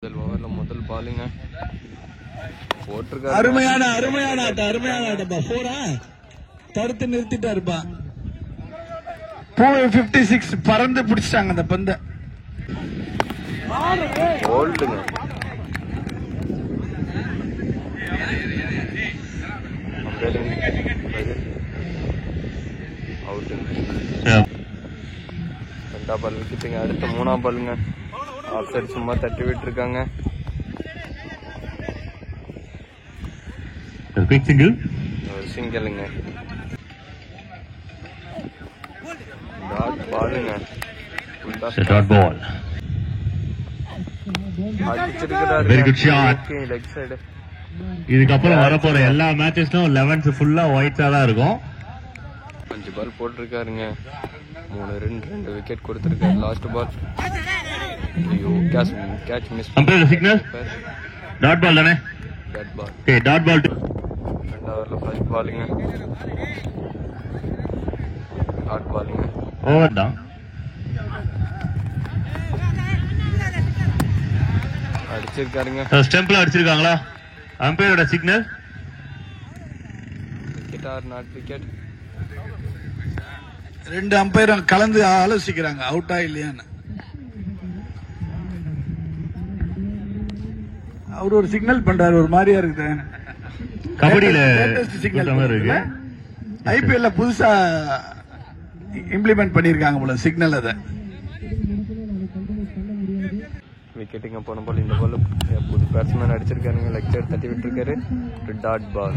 முதல் பாலுங்க போட்டிருக்காரு. அருமையான ஆட்டப்பா. போரா தடுத்து நிறுத்திட்டா இருப்பா. 56 பறந்து பிடிச்சிட்டாங்க அந்த பந்த. ஓல்டுங்க ரெண்டா பால் விக்கெட்டுங்க. அடுத்த மூணாம் பாலுங்க. ஆஃப் சைடு சும்மா தட்டி விட்டு இருக்காங்க. சிங்கிளுங்க. டாட் பாலுங்க. Leg side. இதுக்கப்புறம் வரப்போற எல்லா மேட்சஸ்லும் 11th ஃபுல்லா ஒயிட்டா தான் இருக்கும். 5 பால் போட்டிருக்காருங்க. 3 ரன் 2 விக்கெட் கொடுத்திருக்காரு. லாஸ்ட் பால் ஐயோ catch miss. Signal dot ball தானே. Dot ball. Okay dot ball. ரெண்டாவதுல ஃபர்ஸ்ட் பாலுங்க. டாட் பாலுங்க. ஓவர் தான். அடிச்சிருக்காருங்க. ஸ்டெம்ப்ல அடிச்சிருக்காங்களா? அம்பையரோட signal. Wicket or not wicket. ரெண்டு அம்பையரும் கலந்து ஆலோசிக்கிறாங்க அவுட்டா இல்லையான்னு. அவர் ஒரு சிக்னல் பண்றாரு. ஒரு மாதிரியா இருக்குது. கபடியில சிக்னல் இருக்கு. ஐபிஎல்ல புதுசா இம்ப்ளிமெண்ட் பண்ணிருக்காங்க போல சிக்னல். அத விக்கெட்டுங்க போன பால். இந்த பால் புது பேட்ஸ்மேன் அடிச்சிருக்காருங்க. லெக் சைடு தட்டி விட்டுருக்காரு. Dot ball.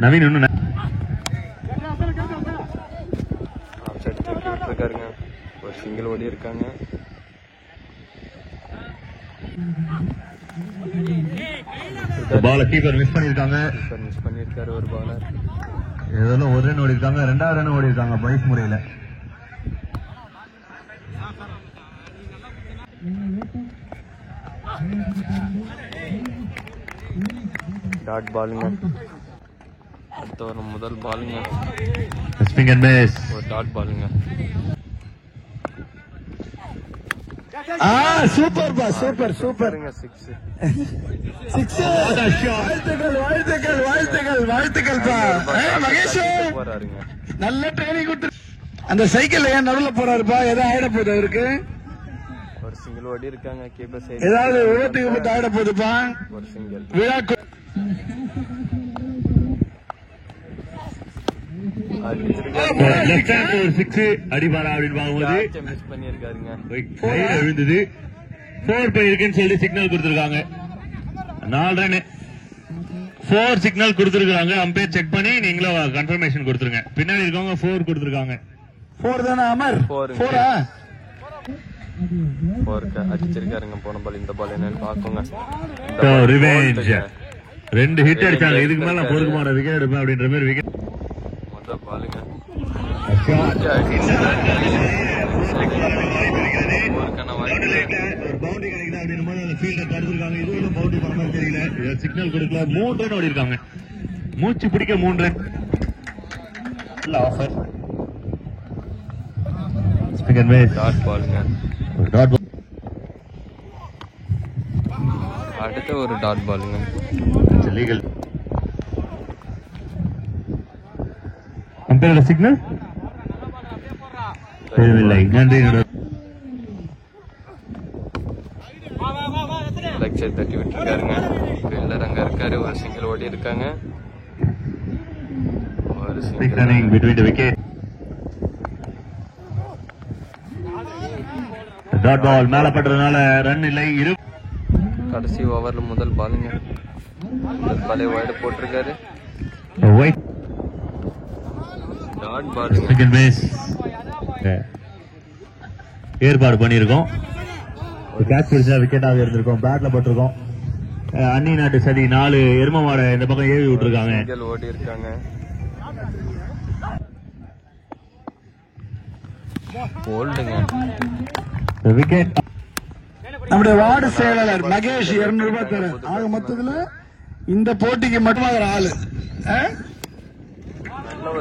நவீன் இன்னும் ஆஃப் சைடு தட்டி விட்டுருக்காருங்க. ஒரு சிங்கிள் ஓடி இருக்காங்க. பால கீப்பர் மிஸ் பண்ணிருக்காங்க. மிஸ் பண்ணிருக்காரு ஒரு பாலர். ஏதோ ஒரு ரன் ஓடி இருக்காங்க. 2வது ரன் ஓடி இருக்காங்க பைஸ் முறையில. டாட் பாலுங்க. அடுத்த ஒரு முதல் பாலுங்க. Spin and miss. ஒரு டாட் பாலுங்க. சூப்பர் பா. சூப்பர் 6. வாழ்த்துக்கள் பா மகேஷ். நல்ல ட்ரைனிங் கொடுத்து. அந்த சைக்கிள் ஏன் நடுவுல போறாருப்பா? ஏதோ ஆயிட போகுது அவருக்கு. ஒரு சிங்கிள் ஓடி இருக்காங்க. கீப்பர் சைடு ஏதாவது விபத்துக்கு ஆயிட போகுதுப்பா. ஒரு சிங்கிள். விராட் ஒரு 6 அடிபாரா அப்படின்னு பார்க்கும்போது மிஸ் பண்ணிருக்காருங்க. விழுந்தது. 4 போயிருக்குன்னு சொல்லி சிக்னல் கொடுத்திருக்காங்க. 4 ரன் 4 சிக்னல் கொடுத்திருக்காங்க. அம்பையர் செக் பண்ணி நீங்களும் கன்ஃபர்மேஷன் கொடுத்துருங்க. பின்னாடி இருக்கவங்க 4 கொடுத்திருக்காங்க. 4 தானே அமர்? 4 அடிச்சிருக்காருங்க. போன பால். இந்த பால் என்னன்னு பாக்குங்க. ரிவெஞ்ச் 2 ஹிட் அடிச்சாங்க. இதுக்கு மேல நான் பொறுக்குமான விக்கெட் எடுப்பேன் அப்படின்ற மாதிரி விக்கெட். முதல் பாலுங்க. பவுண்டரி கிடைக்குதா அப்படின்னு போது அந்த ஃபீல்டர் தடுத்திருக்காங்க. இதுவும் பவுண்டரி பண்ண மாதிரி தெரியல. சிக்னல் கொடுக்கல. 3 ரன் ஓடி இருக்காங்க. மூச்சு பிடிக்க 3 ரன். ஆஃபர் டாட் பாலுங்க. Dot ball. அடுத்த ஒரு டாட் பாலுங்க. லீகல். அம்பையரோட சிக்னல் இல்லை. நன்றி. லெக் சைடு தட்டி விட்டுருக்காருங்க. ஃபீல்டர் அங்க இருக்காரு. ஒரு சிங்கிள் ஓடி இருக்காங்க. ஒரு single between the wicket. Dot ball மேல பட்டறதுனால ரன் இல்லை. கடைசி ஓவர்ல முதல் பாலுங்க. முதல் பாலே வைடு போட்டிருக்காரு. White dot ball. Second base ஏற்பாடு பண்ணியிருக்கோம். கேட்ச் பிடிச்சா விக்கெட்டாக இருந்திருக்கும். பேட்ல போட்டிருக்கோம். அன்னி நாட்டு சதி 4 எரும மாடை இந்த பக்கம் ஏவி விட்டுருக்காங்க. ஓடி இருக்காங்க. போல்டுங்க. விக்கெட். நம்முடைய வார்டு செயலாளர் மகேஷ் 200 ரூபாய் தர. ஆக மொத்தத்துல இந்த போட்டிக்கு மட்டும் ஆளு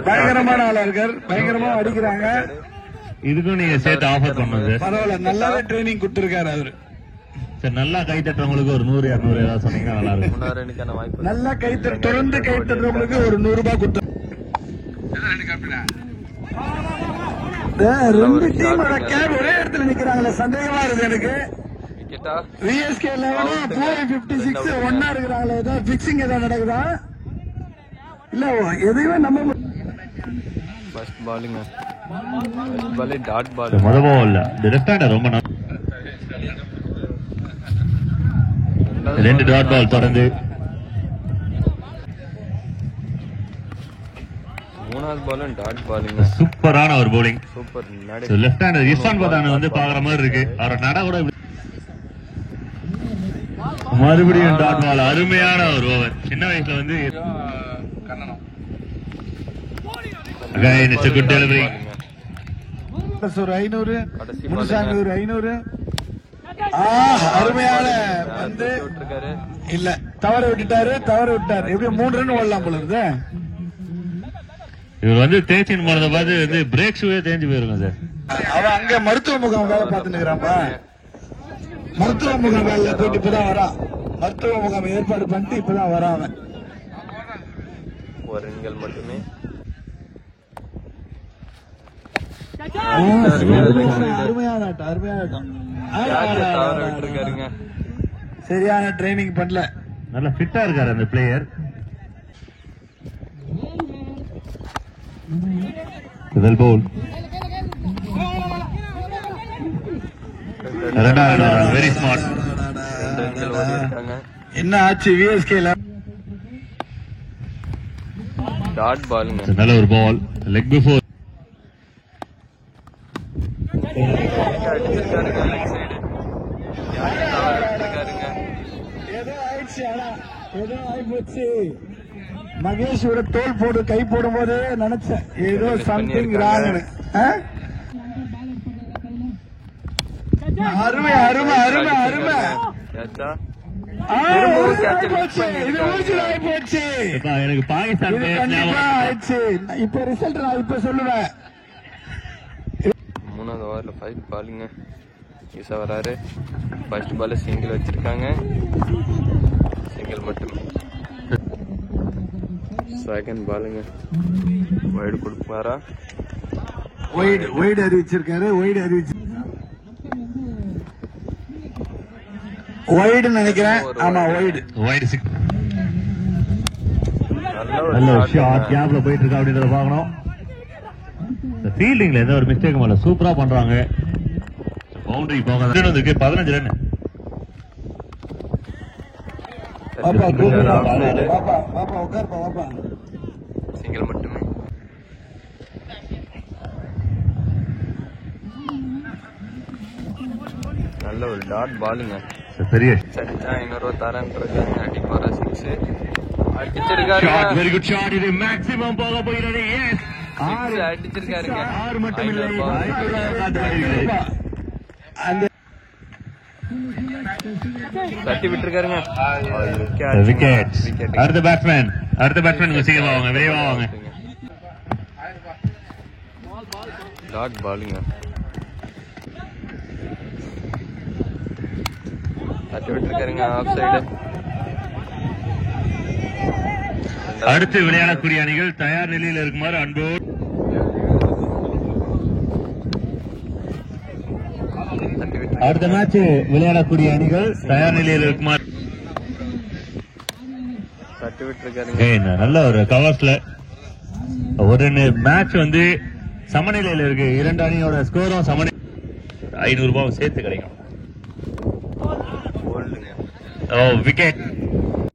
பயங்கரமான ஆளா இருக்கார். பயங்கரமா அடிக்கிறாங்க. இதுக்கும் நீங்க சேர்த்து ஆஃபர் பண்ணுங்க. பரவாயில்ல. நல்லாவே ட்ரைனிங் கொடுத்திருக்காரு அவரு. சரி, நல்லா கை தட்டுறவங்களுக்கு ஒரு 100 200 ஏதாவது சொன்னீங்கன்னா நல்லா இருக்கும். 3 ரன்னுக்கான வாய்ப்பு. நல்லா கை தொடர்ந்து கை தட்டுறவங்களுக்கு ஒரு 100 ரூபாய் கொடுத்து. ரெண்டு டீமோட கேப் ஒரே இடத்துல நிக்கிறாங்களே, சந்தேகமா இருக்கு எனக்கு. விக்கெட்டா? விஎஸ்கே 11 456 ஒன்னா இருக்கிறாங்களே, ஏதாவது பிக்சிங் ஏதாவது நடக்குதா? இல்ல எதையுமே நம்ம ஃபர்ஸ்ட் பாலுங்க. ஃபர்ஸ்ட் பாலே டாட் பால். முத பால் லெஃப்ட் ஹேண்டர் ரொம்ப நல்லா. 2 டாட் பால் தொடர்ந்து. மூணாவது பாலும் டாட் பாலுங்க. சூப்பரான ஒரு bowling. Super. Left hander Irfan Pathan வந்து பாக்குற மாதிரி இருக்கு. அவர் நட கூட மறுபடியும் டாட் பால். அருமையான ஒரு ஓவர். சின்ன வயசுல வந்து again it's a good delivery. ஒரு 500 முனுசாமி ஒரு 500. அருமையான வந்து இல்ல தவற விட்டுட்டாரு. எப்படி 3 ரன் ஓடலாம் போல இருக்கு. இவர் வந்து தேய்ச்சின் போனதை பார்த்து வந்து பிரேக் ஷூவே தேஞ்சு போயிருங்க சார். அவன் அங்க மருத்துவ முகாம் வேலை பார்த்துட்டு இருக்கிறான்பா. மருத்துவ முகாம் வேலை போயிட்டு இப்பதான் வரான். மருத்துவ முகாம் ஏற்பாடு பண்ணிட்டு இப்பதான் வரான் அவன். ஒரு ரன்கள் மட்டுமே. அருமையான ஆட்டம். தவற விட்டுருக்காருங்க. சரியான ட்ரைனிங் பண்ணல. நல்லா ஃபிட்டா இருக்காரு அந்த பிளேயர். முதல் பவுல். Very smart. என்ன ஆச்சு விஎஸ்கேல? டாட் பாலுங்க. நல்ல ஒரு பால். Leg before. ஏதோ ஆயிப்போச்சு. மகேஷோட தோல் போடு கை போடும் போது நினைச்சேன் ஏதோ சம்திங் ராங். அருமை அருமை அருமை அருமை. எனக்கு பாகிஸ்தான் ஆயிடுச்சு. இப்ப ரிசல்ட் நான் இப்ப சொல்லுவேன். 3வது ஓவர்ல 5 பாலுங்க. ஈசா வராரு. ஃபர்ஸ்ட் பால் சிங்கிள் வச்சிருக்காங்க. சிங்கிள் மட்டும். செகண்ட் பாலுங்க. வைடு கொடுப்பாரா? வைடு அறிவிச்சிருக்காரு. வைடு நினைக்கிறேன். ஆமா வைடு. நல்ல ஷாட் கேப்ல போயிட்டு இருக்கா அப்படின்றத பாக்கணும். ஃபீல்டிங்ல எந்த ஒரு மிஸ்டேக்கும் இல்ல. சூப்பரா பண்றாங்க. பவுண்டரி போக 15 ரன். சிங்கிள் மட்டுமே. நல்ல ஒரு டாட் பாலுங்க. பெரிய சட்டா 500 தரன்றது அடிப்பாரா 6 அடிச்சிருக்காரு. Very good shot. இது மேக்ஸிமம் போக போகிறது. எஸ் 6 அடிச்சிருக்காருங்க. 6 மட்டும் இல்லை. தட்டி விட்டுருக்காருங்க. விக்கெட். அடுத்த பேட்ஸ்மேன் சீக்கிரமா வாங்க, விரைவா வாங்க. டாட் பாலுங்க. தட்டி விட்டுருக்காருங்க. Off side. அடுத்து விளையாடக்கூடிய அணிகள் தயார் நிலையில் இருக்குமாறு அன்போடு. அடுத்த மேட்ச் விளையாடக்கூடிய அணிகள் தயார் நிலையில் இருக்குமாறு. தட்டி விட்டுருக்காருங்க. நல்ல ஒரு கவர்ஸ்ல ஒரு மேட்ச் வந்து சமநிலையில் இருக்கு. 2 அணியோட ஸ்கோரும் சமநிலை. 500 ரூபாய் சேர்த்து கிடைக்கும். விக்கெட்.